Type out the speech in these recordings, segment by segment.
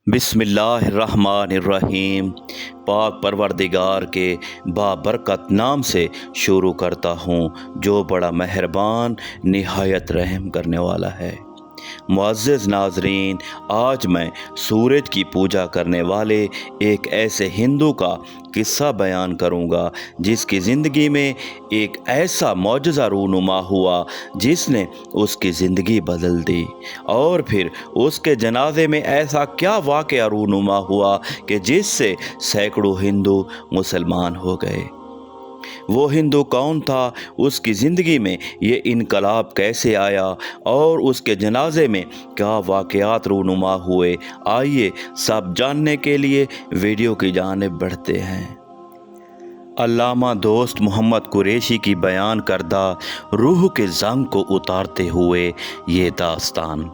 बिस्मिल्लाहिर्रहमानिर्रहीम। पाक परवरदिगार के बाबरकत नाम से शुरू करता हूँ जो बड़ा मेहरबान निहायत रहम करने वाला है। मुअज़्ज़िज़ नाज़रीन, आज मैं सूरज की पूजा करने वाले एक ऐसे हिंदू का किस्सा बयान करूंगा जिसकी ज़िंदगी में एक ऐसा मौजज़ा रूनुमा हुआ जिसने उसकी ज़िंदगी बदल दी। और फिर उसके जनाजे में ऐसा क्या वाक़या रूनुमा हुआ कि जिससे सैकड़ों हिंदू मुसलमान हो गए। वो हिंदू कौन था, उसकी ज़िंदगी में ये इनकलाब कैसे आया और उसके जनाजे में क्या वाक़यात रूनुमा हुए, आइए सब जानने के लिए वीडियो की जानिब बढ़ते हैं। अल्लामा दोस्त मोहम्मद कुरैशी की बयान करदा रूह के जंग को उतारते हुए ये दास्तान।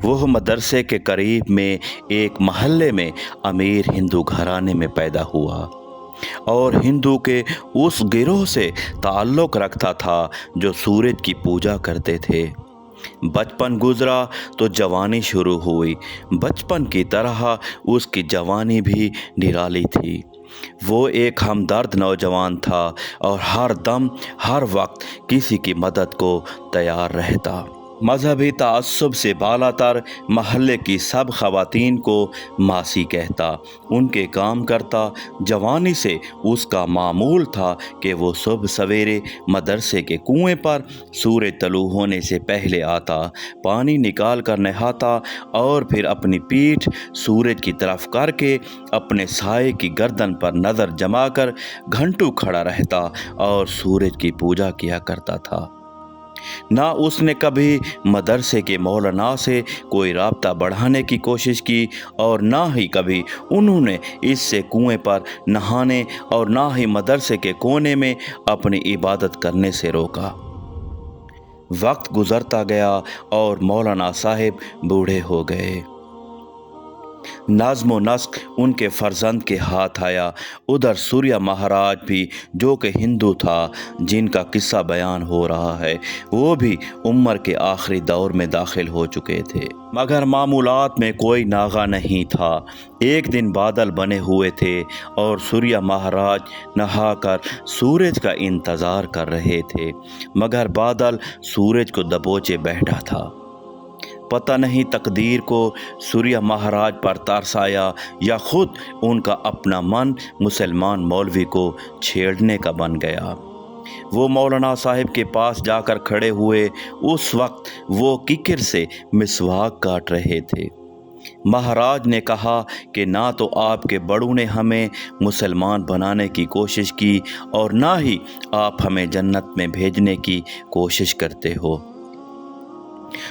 वह मदरसे के करीब में एक महल्ले में अमीर हिंदू घराने में पैदा हुआ और हिंदू के उस गिरोह से ताल्लुक़ रखता था जो सूरज की पूजा करते थे। बचपन गुजरा तो जवानी शुरू हुई। बचपन की तरह उसकी जवानी भी निराली थी। वो एक हमदर्द नौजवान था और हर दम हर वक्त किसी की मदद को तैयार रहता। मजहबी ताअस्सुब से बालातर महल्ले की सब ख़वातीन को मासी कहता, उनके काम करता। जवानी से उसका मामूल था कि वो सुबह सवेरे मदरसे के कुएं पर सूरज तलू होने से पहले आता, पानी निकाल कर नहाता और फिर अपनी पीठ सूरज की तरफ करके अपने साए की गर्दन पर नज़र जमा कर घंटों खड़ा रहता और सूरज की पूजा किया करता था। ना उसने कभी मदरसे के मौलाना से कोई राब्ता बढ़ाने की कोशिश की और ना ही कभी उन्होंने इससे कुएं पर नहाने और ना ही मदरसे के कोने में अपनी इबादत करने से रोका। वक्त गुजरता गया और मौलाना साहिब बूढ़े हो गए। नज़्म व नस्क उनके फर्जंद के हाथ आया। उधर सूर्या महाराज भी, जो कि हिंदू था जिनका किस्सा बयान हो रहा है, वो भी उम्र के आखिरी दौर में दाखिल हो चुके थे, मगर मामूलात में कोई नागा नहीं था। एक दिन बादल बने हुए थे और सूर्या महाराज नहाकर सूरज का इंतज़ार कर रहे थे, मगर बादल सूरज को दबोचे बैठा था। पता नहीं तकदीर को सूर्या महाराज पर तरस आया या खुद उनका अपना मन मुसलमान मौलवी को छेड़ने का बन गया। वो मौलाना साहिब के पास जाकर खड़े हुए। उस वक्त वो किक्र से मिसवाक काट रहे थे। महाराज ने कहा कि ना तो आपके बड़ों ने हमें मुसलमान बनाने की कोशिश की और ना ही आप हमें जन्नत में भेजने की कोशिश करते हो।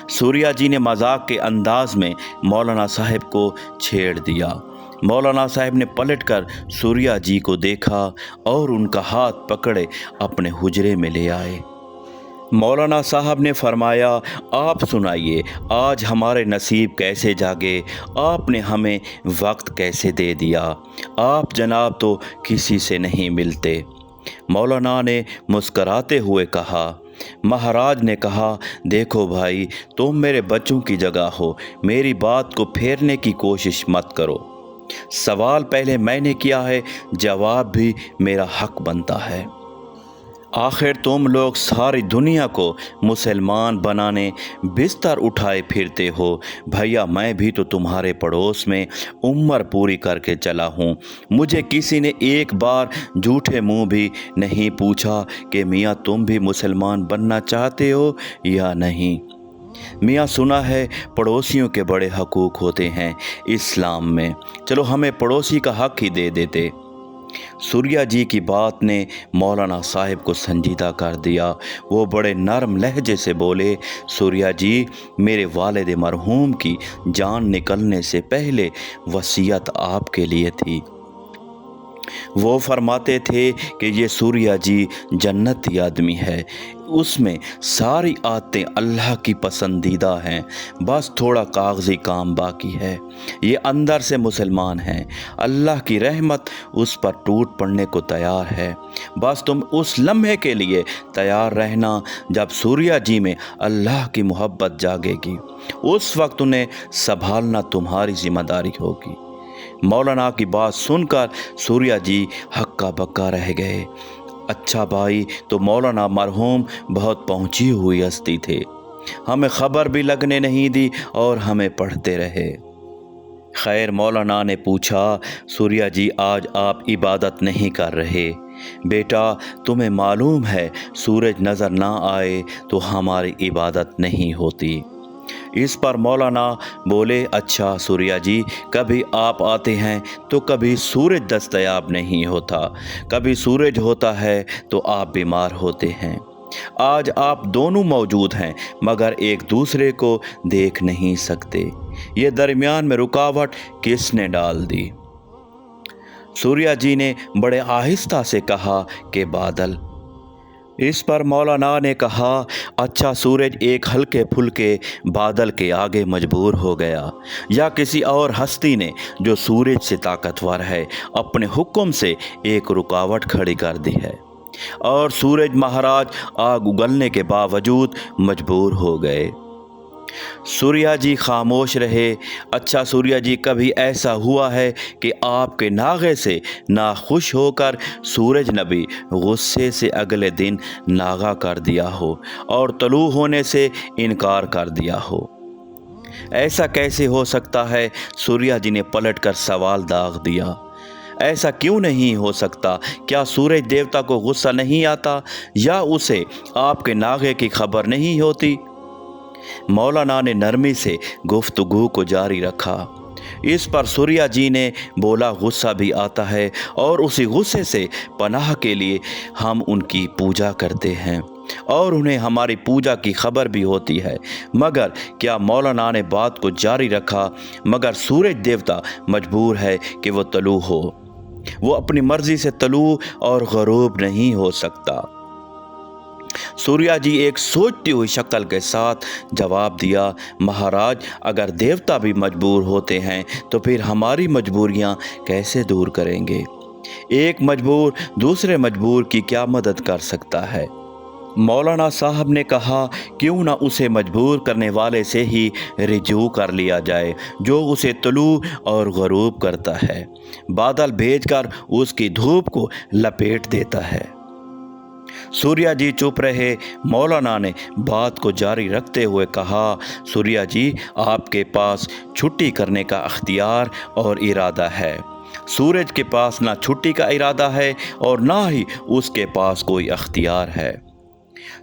सूर्या जी ने मजाक के अंदाज में मौलाना साहिब को छेड़ दिया। मौलाना साहिब ने पलटकर सूर्या जी को देखा और उनका हाथ पकड़े अपने हुजरे में ले आए। मौलाना साहब ने फरमाया, आप सुनाइए, आज हमारे नसीब कैसे जागे, आपने हमें वक्त कैसे दे दिया, आप जनाब तो किसी से नहीं मिलते। मौलाना ने मुस्कराते हुए कहा। महाराज ने कहा, देखो भाई, तुम मेरे बच्चों की जगह हो, मेरी बात को फेरने की कोशिश मत करो। सवाल पहले मैंने किया है, जवाब भी मेरा हक बनता है। आखिर तुम लोग सारी दुनिया को मुसलमान बनाने बिस्तर उठाए फिरते हो। भैया, मैं भी तो तुम्हारे पड़ोस में उम्र पूरी करके चला हूँ। मुझे किसी ने एक बार झूठे मुंह भी नहीं पूछा कि मियाँ तुम भी मुसलमान बनना चाहते हो या नहीं। मियाँ, सुना है पड़ोसियों के बड़े हकूक़ होते हैं इस्लाम में, चलो हमें पड़ोसी का हक ही दे देते। सूर्या जी की बात ने मौलाना साहिब को संजीदा कर दिया। वो बड़े नरम लहजे से बोले, सूर्या जी, मेरे वालिद मरहूम की जान निकलने से पहले वसीयत आपके लिए थी। وہ فرماتے تھے کہ یہ سوریا جی جنتی آدمی ہے، اس میں ساری عادتیں اللہ کی پسندیدہ ہیں، بس تھوڑا کاغذی کام باقی ہے، یہ اندر سے مسلمان ہیں، اللہ کی رحمت اس پر ٹوٹ پڑنے کو تیار ہے، بس تم اس لمحے کے لیے تیار رہنا جب سوریا جی میں اللہ کی محبت جاگے گی، اس وقت انہیں سنبھالنا تمہاری ذمہ داری ہوگی۔ مولانا کی بات سن کر سوریا جی ہکا بکا رہ گئے۔ اچھا بھائی، تو مولانا مرحوم بہت پہنچی ہوئی ہستی تھے، ہمیں خبر بھی لگنے نہیں دی اور ہمیں پڑھتے رہے۔ خیر، مولانا نے پوچھا، سوریا جی آج آپ عبادت نہیں کر رہے؟ بیٹا، تمہیں معلوم ہے سورج نظر نہ آئے تو ہماری عبادت نہیں ہوتی۔ اس پر مولانا بولے، اچھا سوریا جی، کبھی آپ آتے ہیں تو کبھی سورج دستیاب نہیں ہوتا، کبھی سورج ہوتا ہے تو آپ بیمار ہوتے ہیں، آج آپ دونوں موجود ہیں مگر ایک دوسرے کو دیکھ نہیں سکتے، یہ درمیان میں رکاوٹ کس نے ڈال دی؟ سوریا جی نے بڑے آہستہ سے کہا کہ بادل۔ اس پر مولانا نے کہا، اچھا سورج ایک ہلکے پھلکے بادل کے آگے مجبور ہو گیا، یا کسی اور ہستی نے جو سورج سے طاقتور ہے اپنے حکم سے ایک رکاوٹ کھڑی کر دی ہے، اور سورج مہاراج آگ اگلنے کے باوجود مجبور ہو گئے۔ سوریا جی خاموش رہے۔ اچھا سوریا جی، کبھی ایسا ہوا ہے کہ آپ کے ناغے سے ناخوش ہو کر سورج نے بھی غصے سے اگلے دن ناغہ کر دیا ہو اور طلوع ہونے سے انکار کر دیا ہو؟ ایسا کیسے ہو سکتا ہے؟ سوریا جی نے پلٹ کر سوال داغ دیا۔ ایسا کیوں نہیں ہو سکتا؟ کیا سورج دیوتا کو غصہ نہیں آتا، یا اسے آپ کے ناغے کی خبر نہیں ہوتی؟ مولانا نے نرمی سے گفتگو کو جاری رکھا۔ اس پر سوریا جی نے بولا، غصہ بھی آتا ہے اور اسی غصے سے پناہ کے لیے ہم ان کی پوجا کرتے ہیں اور انہیں ہماری پوجا کی خبر بھی ہوتی ہے، مگر کیا مولانا نے بات کو جاری رکھا، مگر سورج دیوتا مجبور ہے کہ وہ طلوع ہو، وہ اپنی مرضی سے طلوع اور غروب نہیں ہو سکتا۔ سوریا جی ایک سوچتی ہوئی شکل کے ساتھ جواب دیا، مہاراج اگر دیوتا بھی مجبور ہوتے ہیں تو پھر ہماری مجبوریاں کیسے دور کریں گے؟ ایک مجبور دوسرے مجبور کی کیا مدد کر سکتا ہے؟ مولانا صاحب نے کہا، کیوں نہ اسے مجبور کرنے والے سے ہی رجوع کر لیا جائے جو اسے طلوع اور غروب کرتا ہے، بادل بھیج کر اس کی دھوپ کو لپیٹ دیتا ہے۔ سوریا جی چپ رہے۔ مولانا نے بات کو جاری رکھتے ہوئے کہا، سوریا جی، آپ کے پاس چھٹی کرنے کا اختیار اور ارادہ ہے، سورج کے پاس نہ چھٹی کا ارادہ ہے اور نہ ہی اس کے پاس کوئی اختیار ہے۔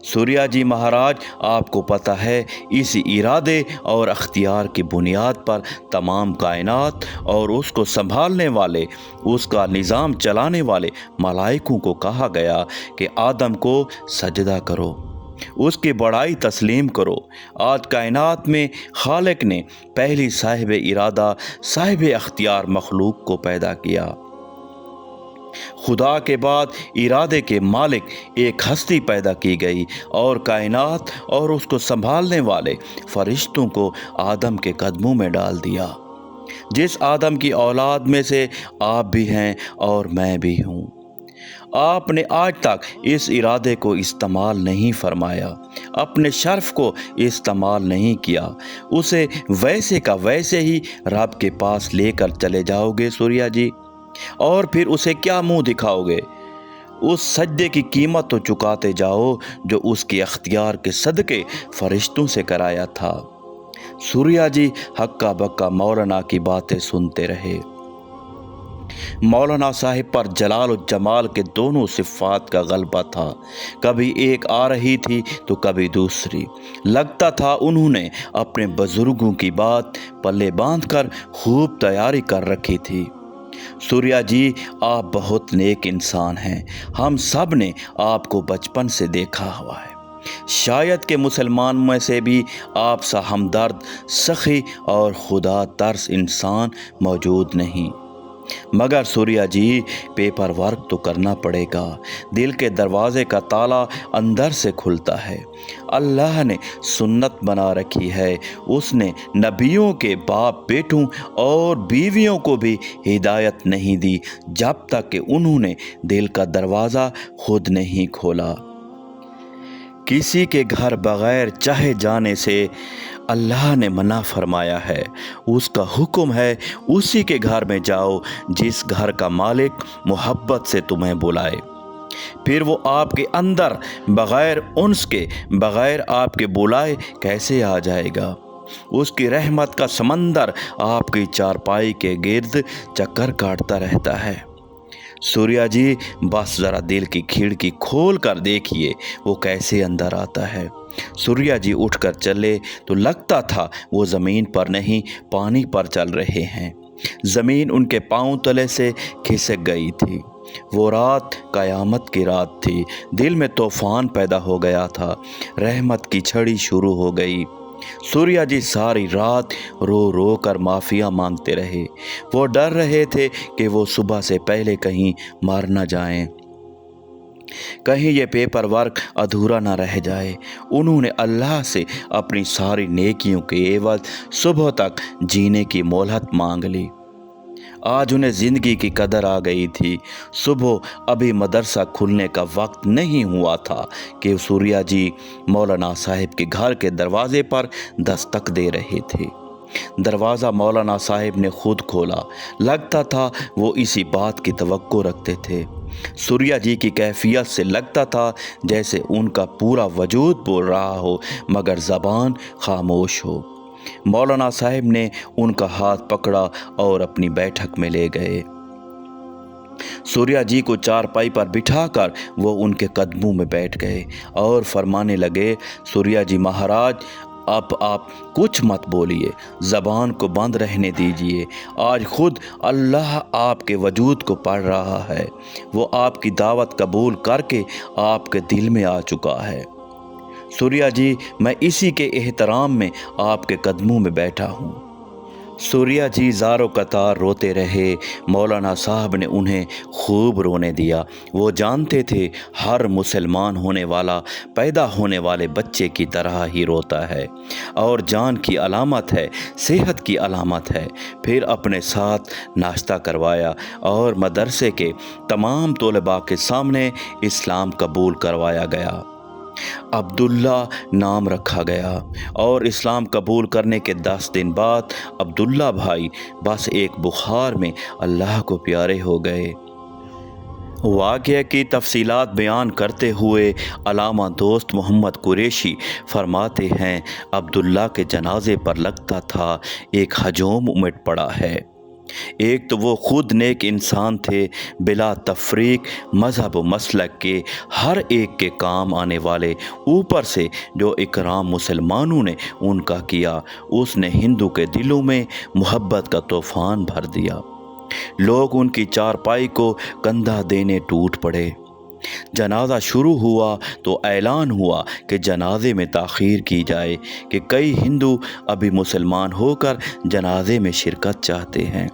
سوریا جی مہاراج، آپ کو پتہ ہے اسی ارادے اور اختیار کی بنیاد پر تمام کائنات اور اس کو سنبھالنے والے، اس کا نظام چلانے والے ملائکوں کو کہا گیا کہ آدم کو سجدہ کرو، اس کی بڑائی تسلیم کرو۔ آج کائنات میں خالق نے پہلی صاحب ارادہ، صاحب اختیار مخلوق کو پیدا کیا۔ خدا کے بعد ارادے کے مالک ایک ہستی پیدا کی گئی اور کائنات اور اس کو سنبھالنے والے فرشتوں کو آدم کے قدموں میں ڈال دیا، جس آدم کی اولاد میں سے آپ بھی ہیں اور میں بھی ہوں۔ آپ نے آج تک اس ارادے کو استعمال نہیں فرمایا، اپنے شرف کو استعمال نہیں کیا، اسے ویسے کا ویسے ہی رب کے پاس لے کر چلے جاؤ گے سوریا جی، اور پھر اسے کیا منہ دکھاؤ گے؟ اس سجدے کی قیمت تو چکاتے جاؤ جو اس کے اختیار کے صدقے فرشتوں سے کرایا تھا۔ سوریا جی ہکا بکا مولانا کی باتیں سنتے رہے۔ مولانا صاحب پر جلال و جمال کے دونوں صفات کا غلبہ تھا، کبھی ایک آ رہی تھی تو کبھی دوسری، لگتا تھا انہوں نے اپنے بزرگوں کی بات پلے باندھ کر خوب تیاری کر رکھی تھی۔ سوریا جی، آپ بہت نیک انسان ہیں، ہم سب نے آپ کو بچپن سے دیکھا ہوا ہے، شاید کہ مسلمان میں سے بھی آپ سا ہمدرد، سخی اور خدا ترس انسان موجود نہیں۔ मगर सूर्या जी पेपर वर्क तो करना पड़ेगा। दिल के दरवाजे का ताला अंदर से खुलता है। अल्लाह ने सुन्नत बना रखी है। उसने नबियों के बाप बेटों और बीवियों को भी हिदायत नहीं दी जब तक कि उन्होंने दिल का दरवाज़ा खुद नहीं खोला। किसी के घर बगैर चाहे जाने से अल्लाह ने मना फरमाया है। उसका हुक्म है उसी के घर में जाओ जिस घर का मालिक मोहब्बत से तुम्हें बुलाए। फिर वो आपके अंदर बगैर उन्स के, बगैर आपके बुलाए कैसे आ जाएगा। उसकी रहमत का समंदर आपकी चारपाई के गिर्द चक्कर काटता रहता है। सूर्या जी बस ज़रा दिल की खिड़की खोल कर देखिए वो कैसे अंदर आता है। सूर्या जी उठकर चले तो लगता था वो ज़मीन पर नहीं पानी पर चल रहे हैं। ज़मीन उनके पाँव तले से खिसक गई थी। वो रात क़यामत की रात थी। दिल में तूफ़ान पैदा हो गया था। रहमत की छड़ी शुरू हो गई। सूर्या जी सारी रात रो रो कर माफ़िया मांगते रहे। वो डर रहे थे कि वो सुबह से पहले कहीं मार न जाएं, कहीं ये पेपर वर्क अधूरा ना रह जाए। उन्होंने अल्लाह से अपनी सारी नेकियों के एवज सुबह तक जीने की मोहलत मांग ली। आज उन्हें ज़िंदगी की कदर आ गई थी। सुबह अभी मदरसा खुलने का वक्त नहीं हुआ था कि सूर्या जी मौलाना साहिब के घर के दरवाजे पर दस्तक दे रहे थे। दरवाज़ा मौलाना साहिब ने खुद खोला। लगता था वो इसी बात की तवक्को रखते थे। सूर्या जी की कैफियत से लगता था जैसे उनका पूरा वजूद बोल रहा हो मगर ज़बान खामोश हो। मौलाना साहिब ने उनका हाथ पकड़ा और अपनी बैठक में ले गए। सूर्या जी को चारपाई पर बिठाकर वो उनके कदमों में बैठ गए और फरमाने लगे, सूर्या जी महाराज, अब आप कुछ मत बोलिए, ज़बान को बंद रहने दीजिए। आज खुद अल्लाह आपके वजूद को पढ़ रहा है। वो आपकी दावत कबूल करके आपके दिल में आ चुका है। सूर्या जी, मैं इसी के एहतराम में आपके कदमों में बैठा हूँ। सूर्या जी ज़ारो कतार रोते रहे। मौलाना साहब ने उन्हें खूब रोने दिया। वो जानते थे हर मुसलमान होने वाला पैदा होने वाले बच्चे की तरह ही रोता है और जान की अलामत है, सेहत की अलामत है। फिर अपने साथ नाश्ता करवाया और मदरसे के तमाम तलबा के सामने इस्लाम कबूल करवाया गया। अब्दुल्ला नाम रखा गया और इस्लाम कबूल करने के 10 दिन बाद अब्दुल्ला भाई बस एक बुखार में अल्लाह को प्यारे हो गए। वाक़या की तफसीलात बयान करते हुए अलामा दोस्त मोहम्मद कुरैशी फरमाते हैं, अब्दुल्ला के जनाजे पर लगता था एक हजूम उमड़ पड़ा है। एक तो वो खुद नेक इंसान थे, बिला तफरीक मज़हब व मसलक के हर एक के काम आने वाले। ऊपर से जो इकराम मुसलमानों ने उनका किया, उसने हिंदू के दिलों में मोहब्बत का तूफ़ान भर दिया। लोग उनकी चारपाई को कंधा देने टूट पड़े। जनाजा शुरू हुआ तो ऐलान हुआ कि जनाजे में ताख़ीर की जाए कि कई हिंदू अभी मुसलमान होकर जनाजे में शिरकत चाहते हैं।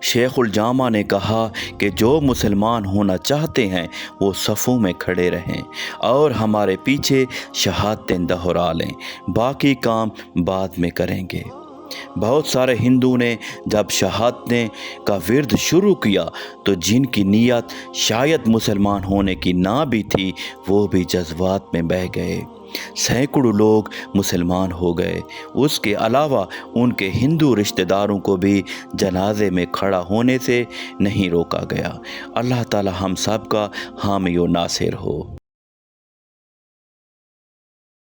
शेखुल जामा ने कहा कि जो मुसलमान होना चाहते हैं वो सफ़ों में खड़े रहें और हमारे पीछे शहादतें दोहरा लें, बाकी काम बाद में करेंगे। बहुत सारे हिंदू ने जब शहादतें का विर्द शुरू किया तो जिनकी नीयत शायद मुसलमान होने की ना भी थी वो भी जज्बात में बह गए। सैकड़ों लोग मुसलमान हो गए। उसके अलावा उनके हिंदू रिश्तेदारों को भी जनाजे में खड़ा होने से नहीं रोका गया। अल्लाह ताला हम सब का हामी व नासिर हो।